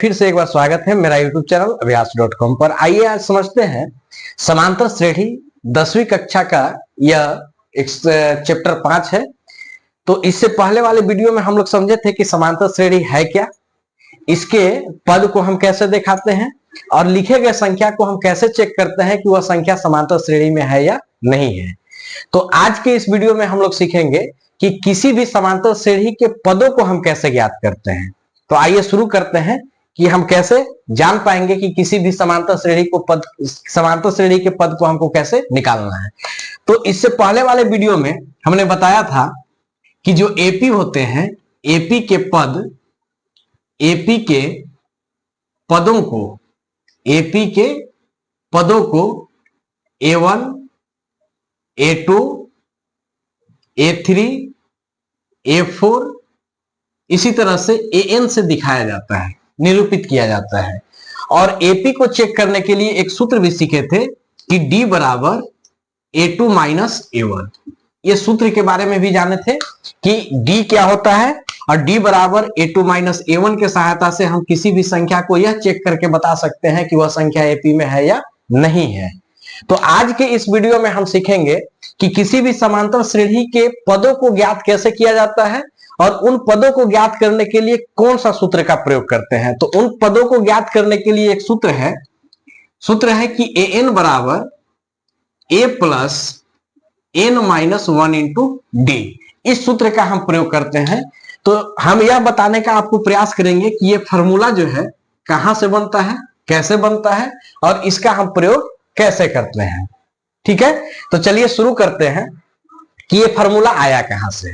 फिर से एक बार स्वागत है मेरा YouTube चैनल अभ्यास.com पर। आइए आज समझते हैं समांतर श्रेणी 10वीं कक्षा का यह एक चैप्टर 5 है। तो इससे पहले वाले वीडियो में हम लोग समझे थे कि समांतर श्रेणी है क्या, इसके पद को हम कैसे दिखाते हैं और लिखे गए संख्या को हम कैसे चेक करते हैं कि वह संख्या समांतर श्रेणी में है या नहीं है। तो आज के इस वीडियो में हम लोग सीखेंगे कि किसी भी समांतर श्रेणी के पदों को हम कैसे ज्ञात करते हैं। तो आइए शुरू करते हैं कि हम कैसे जान पाएंगे कि किसी भी समांतर श्रेणी के पद को हमको कैसे निकालना है। तो इससे पहले वाले वीडियो में हमने बताया था कि जो एपी होते हैं, एपी के पदों को A1, A2, A3, A4 इसी तरह से AN से दिखाया जाता है, निरूपित किया जाता है। और एपी को चेक करने के लिए एक सूत्र भी सीखे थे कि D बराबर A2 माइनस A1। ये सूत्र के बारे में भी जाने थे कि D क्या होता है और D बराबर A2 माइनस A1 के सहायता से हम किसी भी संख्या को यह चेक करके बता सकते हैं कि वह संख्या एपी में है या नहीं है। तो आज के इस वीडियो में हम सीखेंगे कि किसी भी समांतर श्रेणी के पदों को ज्ञात कैसे किया जाता है और उन पदों को ज्ञात करने के लिए कौन सा सूत्र का प्रयोग करते हैं। तो उन पदों को ज्ञात करने के लिए एक सूत्र है कि an बराबर a plus n minus 1 into D. इस सूत्र का हम प्रयोग करते हैं। तो हम यह बताने का आपको प्रयास करेंगे कि यह फॉर्मूला जो है कहां से बनता है, कैसे बनता है और इसका हम प्रयोग कैसे करते हैं। ठीक है, तो चलिए शुरू करते हैं कि ये फॉर्मूला आया कहां से।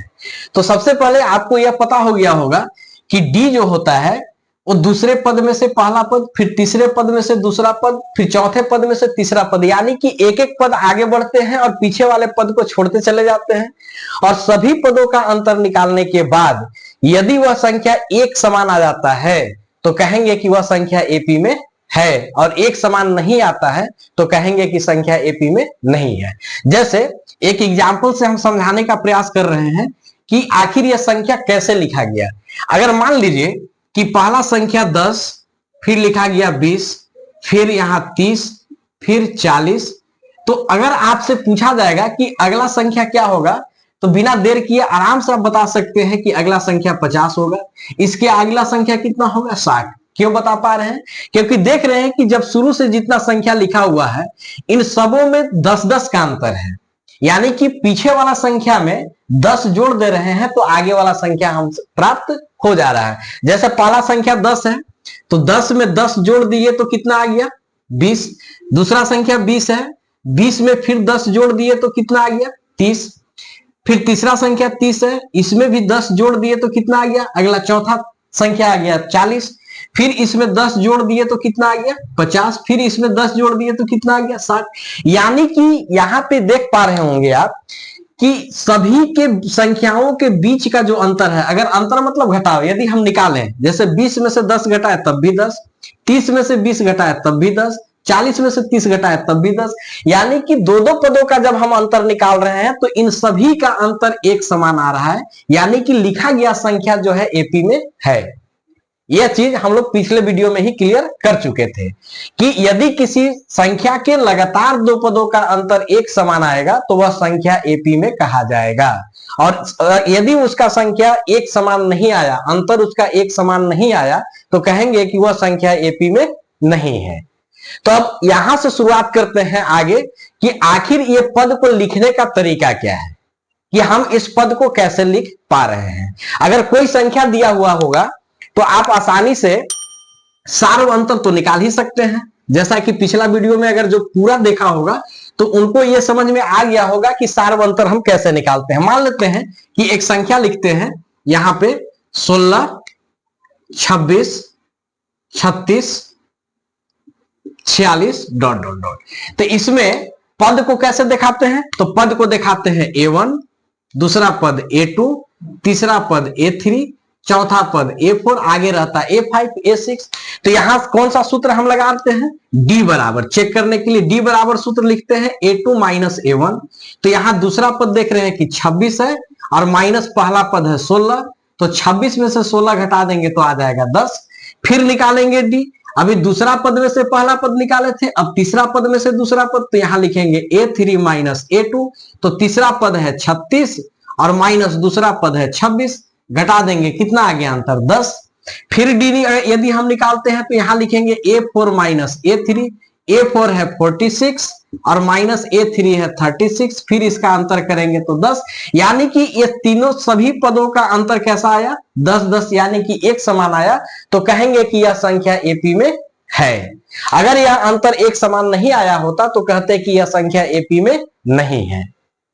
तो सबसे पहले आपको यह पता हो गया होगा कि डी जो होता है वो दूसरे पद में से पहला पद, फिर तीसरे पद में से दूसरा पद, फिर चौथे पद में से तीसरा पद, यानी कि एक एक पद आगे बढ़ते हैं और पीछे वाले पद को छोड़ते चले जाते हैं। और सभी पदों का अंतर निकालने के बाद यदि वह संख्या एक समान आ जाता है तो कहेंगे कि वह संख्या एपी में है, और एक समान नहीं आता है तो कहेंगे कि संख्या एपी में नहीं है। जैसे एक एग्जाम्पल से हम समझाने का प्रयास कर रहे हैं कि आखिर यह संख्या कैसे लिखा गया। अगर मान लीजिए कि पहला संख्या 10, फिर लिखा गया 20, फिर यहां 30, फिर 40, तो अगर आपसे पूछा जाएगा कि अगला संख्या क्या होगा तो बिना देर किए आराम से आप बता सकते हैं कि अगला संख्या 50 होगा। इसके अगला संख्या कितना होगा? 60। क्यों बता पा रहे हैं? क्योंकि देख रहे हैं कि जब शुरू से जितना संख्या लिखा हुआ है इन सबों में 10-10 का अंतर है, यानी कि पीछे वाला संख्या में 10 जोड़ दे रहे हैं तो आगे वाला संख्या हम प्राप्त हो जा रहा है। जैसे पहला संख्या 10 है तो 10 में 10 जोड़ दिए तो कितना आ गया? 20। दूसरा संख्या 20 है, 20 में फिर 10 जोड़ दिए तो कितना आ गया? 30। फिर तीसरा संख्या 30 है, इसमें भी 10 जोड़ दिए तो कितना आ गया? अगला चौथा संख्या आ गया 40। फिर इसमें 10 जोड़ दिए तो कितना आ गया? 50। फिर इसमें 10 जोड़ दिए तो कितना आ गया? 60। यानी कि यहां पे देख पा रहे होंगे आप कि सभी के संख्याओं के बीच का जो अंतर है, अगर अंतर मतलब घटाव यदि हम निकालें, जैसे 20 में से 10 घटाए तब भी 10, 30 में से 20 घटाए तब भी 10, 40 में से 30 घटाए तब भी 10, यानी कि दो दो पदों का जब हम अंतर निकाल रहे हैं तो इन सभी का अंतर एक समान आ रहा है, यानी कि लिखा गया संख्या जो है एपी में है। यह चीज हम लोग पिछले वीडियो में ही क्लियर कर चुके थे कि यदि किसी संख्या के लगातार दो पदों का अंतर एक समान आएगा तो वह संख्या एपी में कहा जाएगा। और यदि उसका संख्या एक समान नहीं आया, अंतर उसका एक समान नहीं आया, तो कहेंगे कि वह संख्या एपी में नहीं है। तो अब यहां से शुरुआत करते हैं आगे कि आखिर ये पद को लिखने का तरीका क्या है, कि हम इस पद को कैसे लिख पा रहे हैं। अगर कोई संख्या दिया हुआ होगा तो आप आसानी से सार्व अंतर तो निकाल ही सकते हैं। जैसा कि पिछला वीडियो में अगर जो पूरा देखा होगा तो उनको यह समझ में आ गया होगा कि सार्व अंतर हम कैसे निकालते हैं। मान लेते हैं कि एक संख्या लिखते हैं यहां पे 16, 26, 36, 46 ... तो इसमें पद को कैसे दिखाते हैं? तो पद को दिखाते हैं A1, दूसरा पद A2, तीसरा पद A3, चौथा पद A4, आगे रहता है A5, A6। तो यहां कौन सा सूत्र हम लगाते हैं? D बराबर, चेक करने के लिए D बराबर सूत्र लिखते हैं A2 माइनस A1। तो यहां दूसरा पद देख रहे हैं कि 26 है और माइनस पहला पद है 16, तो 26 में से 16 घटा देंगे तो आ जाएगा 10। फिर निकालेंगे डी। अभी दूसरा पद में से पहला पद निकाले थे, अब तीसरा पद में से दूसरा पद, तो यहां लिखेंगे a3 माइनस a2। तो तीसरा पद है 36 और माइनस दूसरा पद है 26, घटा देंगे, कितना आ गया अंतर 10। फिर डी यदि हम निकालते हैं तो यहां लिखेंगे a4 माइनस a3, a4 है 46 और माइनस a3 है 36, फिर इसका अंतर करेंगे तो 10। यानी कि ये तीनों सभी पदों का अंतर कैसा आया 10-10, यानी कि एक समान आया। तो कहेंगे कि यह संख्या एपी में है। अगर यह अंतर एक समान नहीं आया होता तो कहते कि यह संख्या एपी में नहीं है।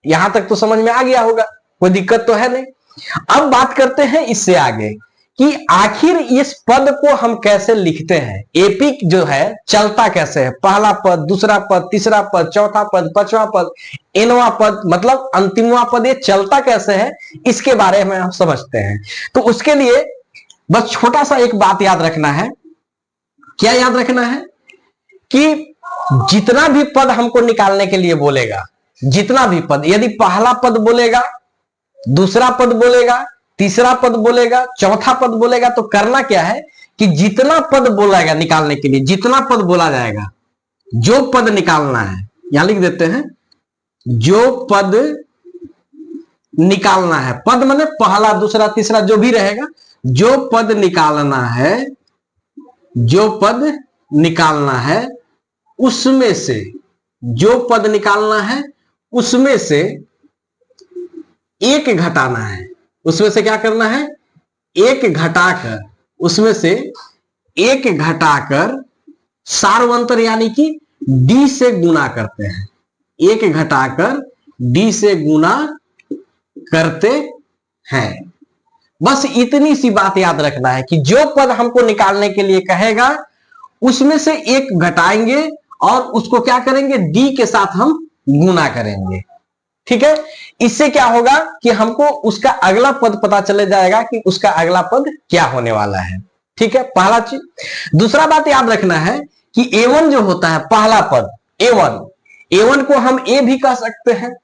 यहां तक तो समझ में आ गया होगा, कोई दिक्कत तो है नहीं। अब बात करते हैं इससे आगे कि आखिर इस पद को हम कैसे लिखते हैं। एपी जो है चलता कैसे है, पहला पद, दूसरा पद, तीसरा पद, चौथा पद, पांचवा पद, एनवा पद, मतलब अंतिमवा पद, ये चलता कैसे है इसके बारे में हम समझते हैं। तो उसके लिए बस छोटा सा एक बात याद रखना है। क्या याद रखना है कि जितना भी पद हमको निकालने के लिए बोलेगा, जितना भी पद, यदि पहला पद बोलेगा, दूसरा पद बोलेगा, तीसरा पद बोलेगा, चौथा पद बोलेगा, तो करना क्या है कि जितना पद बोलेगा निकालने के लिए, जितना पद बोला जाएगा, जो पद निकालना है, यहां लिख देते हैं, जो पद निकालना है, पद माने पहला, दूसरा, तीसरा जो भी रहेगा, जो पद निकालना है, जो पद निकालना है उसमें से, जो पद निकालना है उसमें से एक घटाना है। उसमें से क्या करना है, एक घटाकर, उसमें से एक घटाकर सार्वंतर यानी कि डी से गुना करते हैं। एक घटाकर डी से गुना करते हैं। बस इतनी सी बात याद रखना है कि जो पद हमको निकालने के लिए कहेगा उसमें से एक घटाएंगे और उसको क्या करेंगे, डी के साथ हम गुना करेंगे। ठीक है, इससे क्या होगा कि हमको उसका अगला पद पता चले जाएगा कि उसका अगला पद क्या होने वाला है। ठीक है, पहला चीज। दूसरा बात याद रखना है कि A1 जो होता है पहला पद, A1 को हम A भी कह सकते हैं।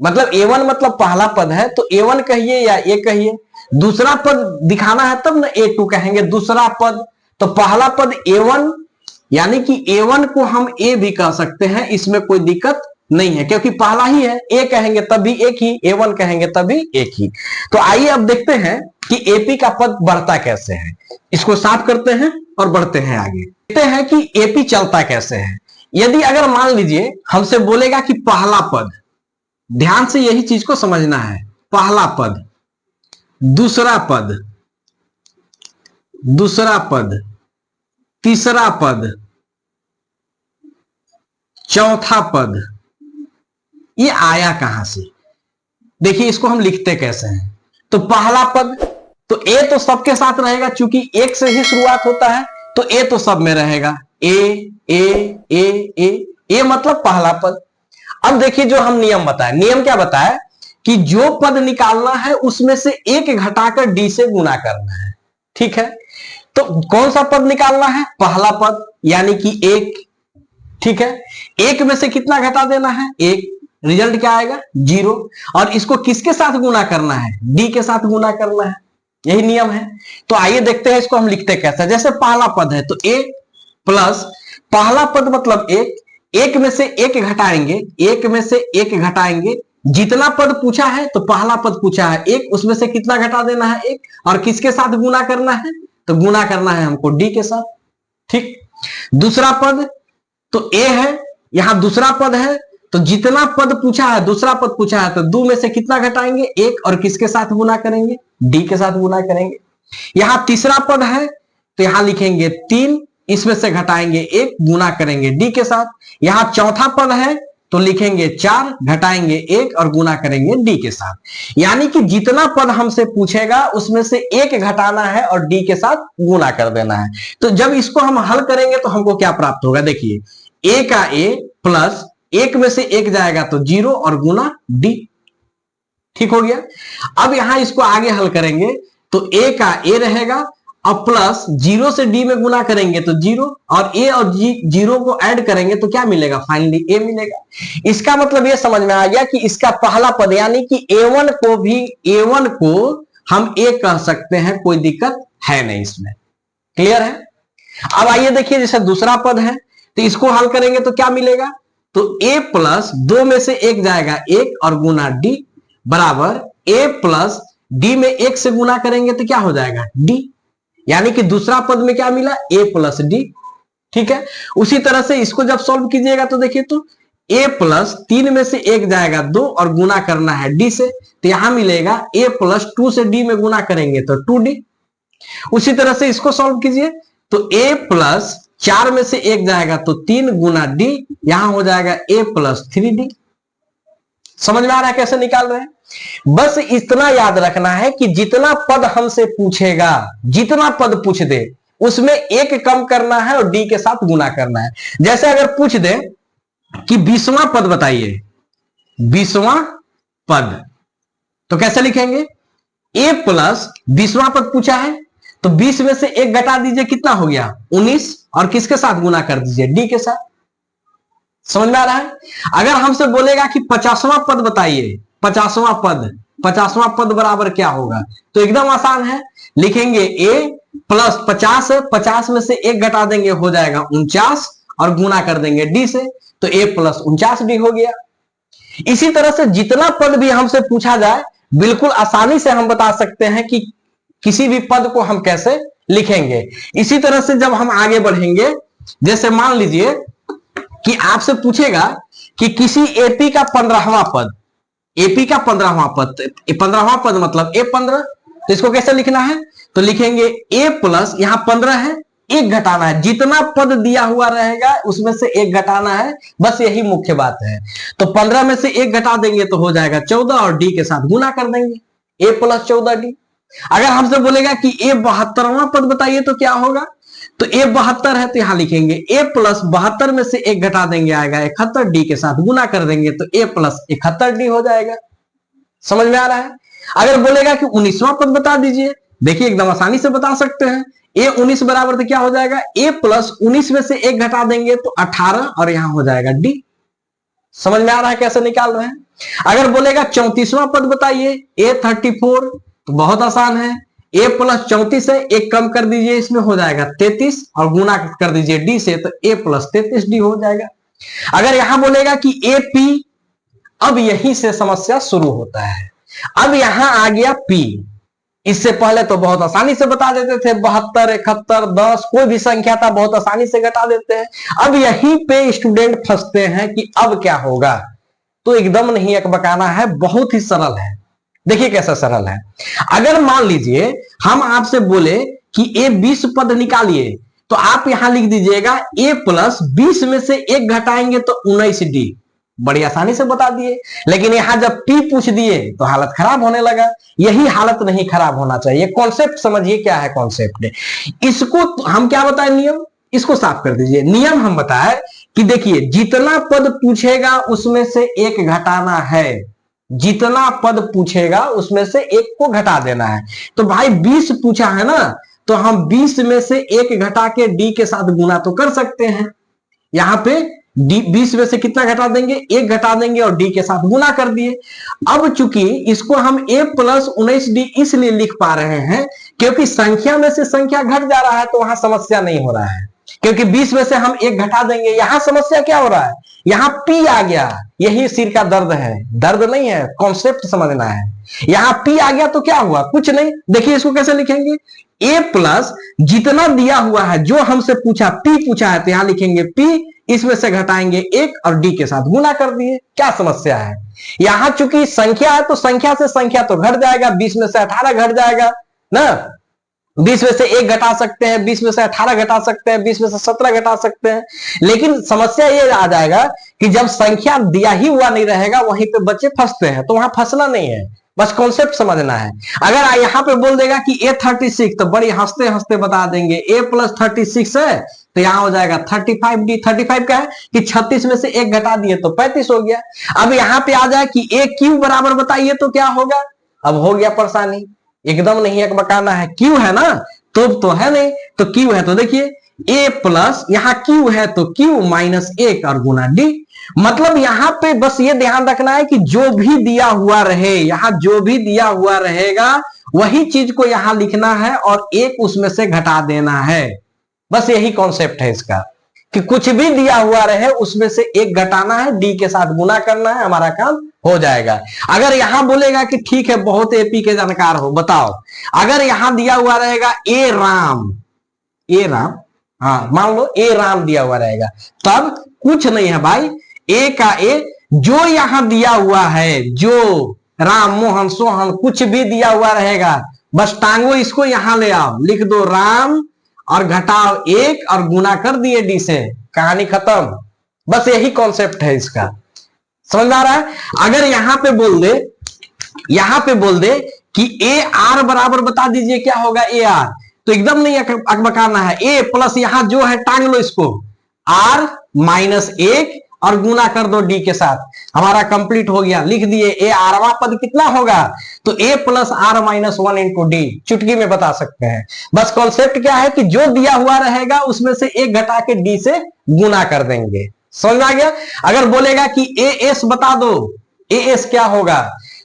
मतलब A1 मतलब पहला पद है तो A1 कहिए या A कहिए। दूसरा पद दिखाना है तब ना A2 कहेंगे, दूसरा पद। तो पहला पद A1 यानी कि A1 को हम A भी कह सकते हैं, इसमें कोई दिक्कत नहीं है क्योंकि पहला ही है। A कहेंगे तब भी एक ही, A1 कहेंगे तब भी एक ही। तो आइए अब देखते हैं कि एपी का पद बढ़ता कैसे है। इसको साफ करते हैं और बढ़ते हैं आगे। देखते हैं कि एपी चलता कैसे है। यदि अगर मान लीजिए हमसे बोलेगा कि पहला पद, ध्यान से यही चीज को समझना है, पहला पद, दूसरा पद, दूसरा पद, तीसरा पद, चौथा पद, ये आया कहां से? देखिए इसको हम लिखते कैसे हैं। तो पहला पद, तो ए तो सबके साथ रहेगा, चूंकि एक से ही शुरुआत होता है तो ए तो सब में रहेगा। ए ए ए ए ए मतलब पहला पद। अब देखिए जो हम नियम बताए, नियम क्या बताया कि जो पद निकालना है उसमें से एक घटाकर डी से गुना करना है। ठीक है, तो कौन सा पद निकालना है? पहला पद यानी कि एक। ठीक है, एक में से कितना घटा देना है? एक। रिजल्ट क्या आएगा? 0। और इसको किसके साथ गुना करना है? डी के साथ गुना करना है, यही नियम है। तो आइए देखते हैं इसको हम लिखते कैसे। जैसे पहला पद है तो ए प्लस, पहला पद मतलब एक, एक में से एक घटाएंगे, एक में से एक घटाएंगे। जितना पद पूछा है तो पहला पद पूछा है एक, उसमें से कितना घटा देना है? एक। और किसके साथ गुना करना है? तो गुना करना है हमको डी के साथ। ठीक, दूसरा पद तो ए है, यहां दूसरा पद है तो जितना पद पूछा है, दूसरा पद पूछा है तो दो में से कितना घटाएंगे? एक। और किसके साथ गुना करेंगे? डी के साथ गुना करेंगे। यहां तीसरा पद है तो यहां लिखेंगे 3, इसमें से घटाएंगे एक, गुना करेंगे डी के साथ। यहां चौथा पद है तो लिखेंगे 4, घटाएंगे एक और गुना करेंगे डी के साथ। यानी कि जितना पद हमसे पूछेगा उसमें से एक घटाना है और डी के साथ गुना कर देना है। तो जब इसको हम हल करेंगे तो हमको क्या प्राप्त होगा? देखिए ए का ए प्लस, एक में से एक जाएगा तो 0 और गुना डी। ठीक हो गया। अब यहां इसको आगे हल करेंगे तो ए का ए रहेगा और प्लस 0 से डी में गुना करेंगे तो 0, और ए और 0 को ऐड करेंगे तो क्या मिलेगा? फाइनली ए मिलेगा। इसका मतलब ये समझ में आ गया कि इसका पहला पद यानी कि A1 को हम ए कह सकते हैं, कोई दिक्कत है नहीं इसमें। क्लियर है? अब आइए देखिए, जैसे दूसरा पद है तो इसको हल करेंगे तो क्या मिलेगा, तो a प्लस 2 में से 1 जाएगा 1 और गुना d बराबर a प्लस d में 1 से गुना करेंगे तो क्या हो जाएगा d, यानी कि दूसरा पद में क्या मिला a प्लस d। ठीक है, उसी तरह से इसको जब सॉल्व कीजिएगा तो देखिए, तो a प्लस 3 में से 1 जाएगा 2 और गुना करना है d से, तो यहां मिलेगा a प्लस 2 से d में गुना करेंगे तो 2d। उसी तरह से इसको सॉल्व कीजिए, तो a प्लस 4 में से 1 जाएगा तो 3 गुना d, यहां हो जाएगा a प्लस 3d। समझ में आ रहा है कैसे निकाल रहे हैं? बस इतना याद रखना है कि जितना पद हमसे पूछेगा, जितना पद पूछ दे उसमें 1 कम करना है और d के साथ गुना करना है। जैसे अगर पूछ दे कि 20वां पद बताइए, 20वां पद, तो कैसे लिखेंगे, a प्लस 20वां पद पूछा है तो 20 में से 1 घटा दीजिए, कितना हो गया 19, और किसके साथ गुना कर दीजिए d के साथ। समझ में आ रहा है? अगर हमसे बोलेगा कि 50वां पद बताइए, 50वां पद, 50वां पद बराबर क्या होगा, तो एकदम आसान है, लिखेंगे a प्लस 50 है, 50 में से 1 घटा देंगे हो जाएगा 49 और गुना कर देंगे d से, तो a प्लस 49d हो गया। इसी तरह से जितना पद भी हमसे पूछा जाए बिल्कुल आसानी से हम बता सकते हैं कि किसी भी पद को हम कैसे लिखेंगे। इसी तरह से जब हम आगे बढ़ेंगे, जैसे मान लीजिए कि आपसे पूछेगा कि किसी एपी का 15वां पद, एपी का 15वां पद, 15वां पद मतलब A15, तो इसको कैसे लिखना है, तो लिखेंगे a प्लस, यहां 15 है, 1 घटाना है, जितना पद दिया हुआ रहेगा उसमें से 1 घटाना है, बस यही मुख्य बात है। तो 15 में से 1 घटा देंगे तो हो जाएगा 14 और d के साथ गुना कर देंगे a प्लस 14d। अगर हमसे बोलेगा कि a 72वां पद बताइए तो क्या होगा, तो a 72 है तो यहां लिखेंगे a प्लस 72 में से 1 घटा देंगे आएगा 71, d के साथ गुना कर देंगे तो a प्लस 71d हो जाएगा। समझ में आ रहा है? अगर बोलेगा कि 19वां पद बता दीजिए, देखिए एकदम आसानी से बता सकते हैं, a 19 बराबर तो क्या हो जाएगा, a प्लस 19 में से 1 घटा देंगे तो 18 और यहां हो जाएगा d। समझ में आ रहा है कैसे निकाल रहे हैं? अगर बोलेगा 34वां पद बताइए, a 34, तो बहुत आसान है, a प्लस 34 है, 1 कम कर दीजिए, इसमें हो जाएगा 33 और गुना कर दीजिए d से, तो a प्लस 33d हो जाएगा। अगर यहां बोलेगा कि AP, अब यहीं से समस्या शुरू होता है। अब यहां आ गया P, इससे पहले तो बहुत आसानी से बता देते थे, 72, 71, 10, कोई भी संख्या था बहुत आसानी से घटा देते हैं। अब यहीं पे स्टूडेंट फंसते हैं कि अब क्या होगा, तो एकदम नहीं अकबकाना है, बहुत ही सरल है। देखिए कैसा सरल है। अगर मान लीजिए हम आपसे बोले कि a 20 पद निकालिए, तो आप यहां लिख दीजिएगा a प्लस 20 में से 1 घटाएंगे तो 19d, बड़ी आसानी से बता दिए। लेकिन यहां जब p पूछ दिए तो हालत खराब होने लगा। यही हालत नहीं खराब होना चाहिए। कॉन्सेप्ट समझिए क्या है कॉन्सेप्ट, इसको हम क्या बताएं, नियम, इसको साफ कर दीजिए। नियम हम बताएं कि देखिए जितना पद पूछेगा उसमें से 1 घटाना है, जितना पद पूछेगा उसमें से 1 को घटा देना है। तो भाई 20 पूछा है ना, तो हम 20 में से 1 घटा के d के साथ गुना तो कर सकते हैं। यहां पे 20 में से कितना घटा देंगे, 1 घटा देंगे और d के साथ गुना कर दिए। अब चूंकि इसको हम a प्लस 19d इसलिए लिख पा रहे हैं क्योंकि संख्या में से संख्या घट जा रहा है, तो वहां समस्या नहीं हो रहा है, क्योंकि 20 में से हम 1 घटा देंगे। यहां समस्या क्या हो रहा है, यहां p आ गया, यही सिर का दर्द है, दर्द नहीं है, कॉन्सेप्ट समझना है। यहां p आ गया तो क्या हुआ, कुछ नहीं। देखिए इसको कैसे लिखेंगे, a प्लस जितना दिया हुआ है, जो हमसे पूछा p पूछा है, तो यहां लिखेंगे p, इसमें से घटाएंगे 1 और d के साथ गुना कर दिए। क्या समस्या है, यहां चूंकि संख्या है तो संख्या से संख्या तो घट जाएगा, 20 में से 18 घट जाएगा ना, 20 में से 1 घटा सकते हैं, 20 में से 18 घटा सकते हैं, 20 में से 17 घटा सकते हैं। लेकिन समस्या ये आ जाएगा कि जब संख्या दिया ही हुआ नहीं रहेगा, वहीं पे बच्चे फंसते हैं, तो वहां फंसना नहीं है, बस कॉन्सेप्ट समझना है। अगर यहाँ पे बोल देगा कि a 36, तो बड़ी हंसते हंसते बता देंगे a प्लस 36 है, तो यहां हो जाएगा 35d। 35 का है कि 36 में से 1 घटा दिए तो 35 हो गया। अब यहाँ पे आ जाए कि a क्यू बराबर बताइए तो क्या होगा, अब हो गया परेशानी, एकदम नहीं अकबकाना है। क्यू है ना, तो है नहीं, तो क्यू है तो देखिए a प्लस, यहां क्यू है तो क्यू माइनस 1 और गुना d। मतलब यहां पे बस ये ध्यान रखना है कि जो भी दिया हुआ रहे, यहां जो भी दिया हुआ रहेगा वही चीज को यहां लिखना है और एक उसमें से घटा देना है। बस यही कॉन्सेप्ट है इसका कि कुछ भी दिया हुआ रहे उसमें से एक घटाना है, डी के साथ गुना करना है, हमारा काम हो जाएगा। अगर यहां बोलेगा कि ठीक है बहुत एपी के जानकार हो, बताओ अगर यहां दिया हुआ रहेगा ए राम, हाँ मान लो ए राम दिया हुआ रहेगा, तब कुछ नहीं है भाई, ए का ए जो यहां दिया हुआ है, जो राम मोहन सोहन कुछ भी दिया हुआ रहेगा, बस टांगो इसको यहां ले आओ, लिख दो राम और घटाओ एक और गुना कर दिए डी से, कहानी खत्म। बस यही कॉन्सेप्ट है इसका, समझ में आ रहा है। अगर यहां पे बोल दे कि ए आर बराबर बता दीजिए क्या होगा, ए आर, तो एकदम नहीं अकबकाना है, ए प्लस यहां जो है टांग लो इसको, आर माइनस एक और गुना कर दो डी के साथ, हमारा कंप्लीट हो गया। लिख दिए ए आरवा पद कितना होगा, तो a plus r minus one into d, चुटकी में बता सकते हैं। बस कॉन्सेप्ट क्या है कि जो दिया हुआ रहेगा उसमें से एक घटा के डी से गुना कर देंगे, समझ आ गया। अगर बोलेगा कि ए एस बता दो, ए एस क्या होगा,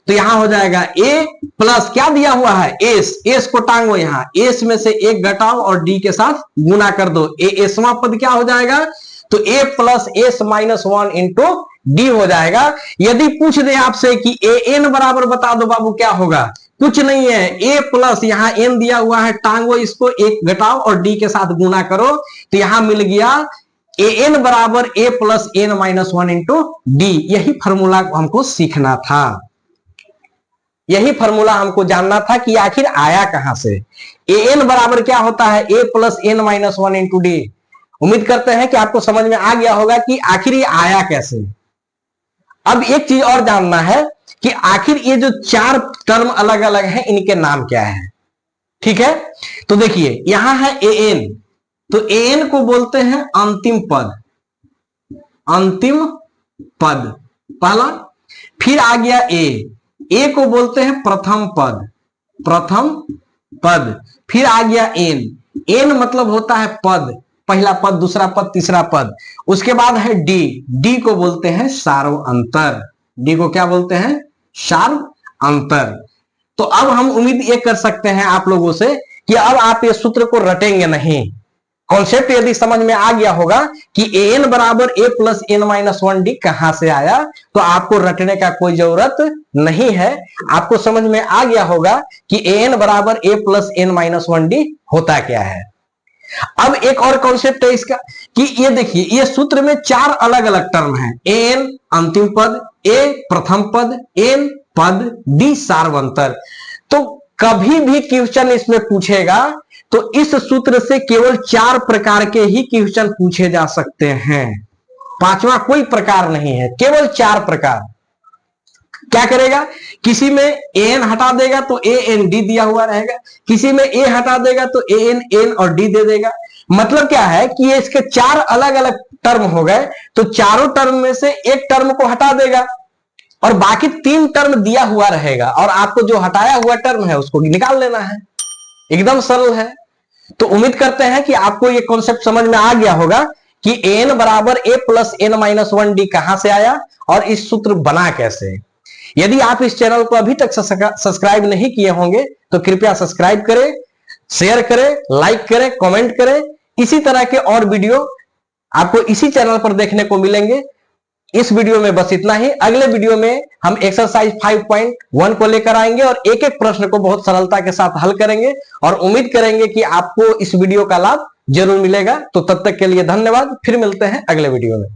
तो यहां हो जाएगा ए प्लस क्या दिया हुआ है एस, एस को टांगो यहां, एस में से एक घटाओ और डी के साथ गुना कर दो, ए एसवां पद क्या हो जाएगा, तो a plus s minus one into d हो जाएगा। यदि पूछ दे आपसे कि ए एन बराबर बता दो बाबू क्या होगा, कुछ नहीं है, ए प्लस यहां एन दिया हुआ है, टांगो इसको एक घटाओ और डी के साथ गुना करो, तो यहां मिल गया ए एन बराबर a plus n minus one into d. यही फॉर्मूला हमको सीखना था, यही फॉर्मूला हमको जानना था कि आखिर आया कहां से। ए एन बराबर क्या होता है, a plus n minus one into d. उम्मीद करते हैं कि आपको समझ में आ गया होगा कि आखिर ये आया कैसे। अब एक चीज और जानना है कि आखिर ये जो चार टर्म अलग अलग हैं इनके नाम क्या है, ठीक है। तो देखिए यहां है ए एन, तो ए एन को बोलते हैं अंतिम पद, अंतिम पद पहला। फिर आ गया ए को बोलते हैं प्रथम पद, प्रथम पद। फिर आ गया एन, एन मतलब होता है पद, पहला पद दूसरा पद तीसरा पद। उसके बाद है डी, डी को बोलते हैं सार्व अंतर, डी को क्या बोलते हैं, सार्व अंतर। तो अब हम उम्मीद ये कर सकते हैं आप लोगों से कि अब आप ये सूत्र को रटेंगे नहीं। कॉन्सेप्ट यदि समझ में आ गया होगा कि ए एन बराबर a plus n minus one d कहां से आया, तो आपको रटने का कोई जरूरत नहीं है। आपको समझ में आ गया होगा कि ए एन बराबर a plus n minus one d होता क्या है। अब एक और कॉन्सेप्ट है इसका कि ये देखिए ये सूत्र में चार अलग अलग टर्म है, एन अंतिम पद, ए प्रथम पद, एन पद, डी सार्वंतर। तो कभी भी क्वेश्चन इसमें पूछेगा तो इस सूत्र से केवल चार प्रकार के ही क्वेश्चन पूछे जा सकते हैं, पांचवा कोई प्रकार नहीं है, केवल चार प्रकार। क्या करेगा, किसी में एन हटा देगा तो ए एन डी दिया हुआ रहेगा, किसी में ए हटा देगा तो ए एन एन और डी दे देगा। मतलब क्या है कि ये इसके चार अलग अलग टर्म हो गए, तो चारों टर्म में से एक टर्म को हटा देगा और बाकी तीन टर्म दिया हुआ रहेगा और आपको जो हटाया हुआ टर्म है उसको निकाल लेना है, एकदम सरल है। तो उम्मीद करते हैं कि आपको ये कॉन्सेप्ट समझ में आ गया होगा कि एन बराबर a plus n minus one d कहां से आया और इस सूत्र बना कैसे। यदि आप इस चैनल को अभी तक सब्सक्राइब नहीं किए होंगे तो कृपया सब्सक्राइब करें, शेयर करें, लाइक करें, कमेंट करें। इसी तरह के और वीडियो आपको इसी चैनल पर देखने को मिलेंगे। इस वीडियो में बस इतना ही। अगले वीडियो में हम एक्सरसाइज 5.1 को लेकर आएंगे और एक एक प्रश्न को बहुत सरलता के साथ हल करेंगे और उम्मीद करेंगे कि आपको इस वीडियो का लाभ जरूर मिलेगा। तो तब तक के लिए धन्यवाद, फिर मिलते हैं अगले वीडियो में।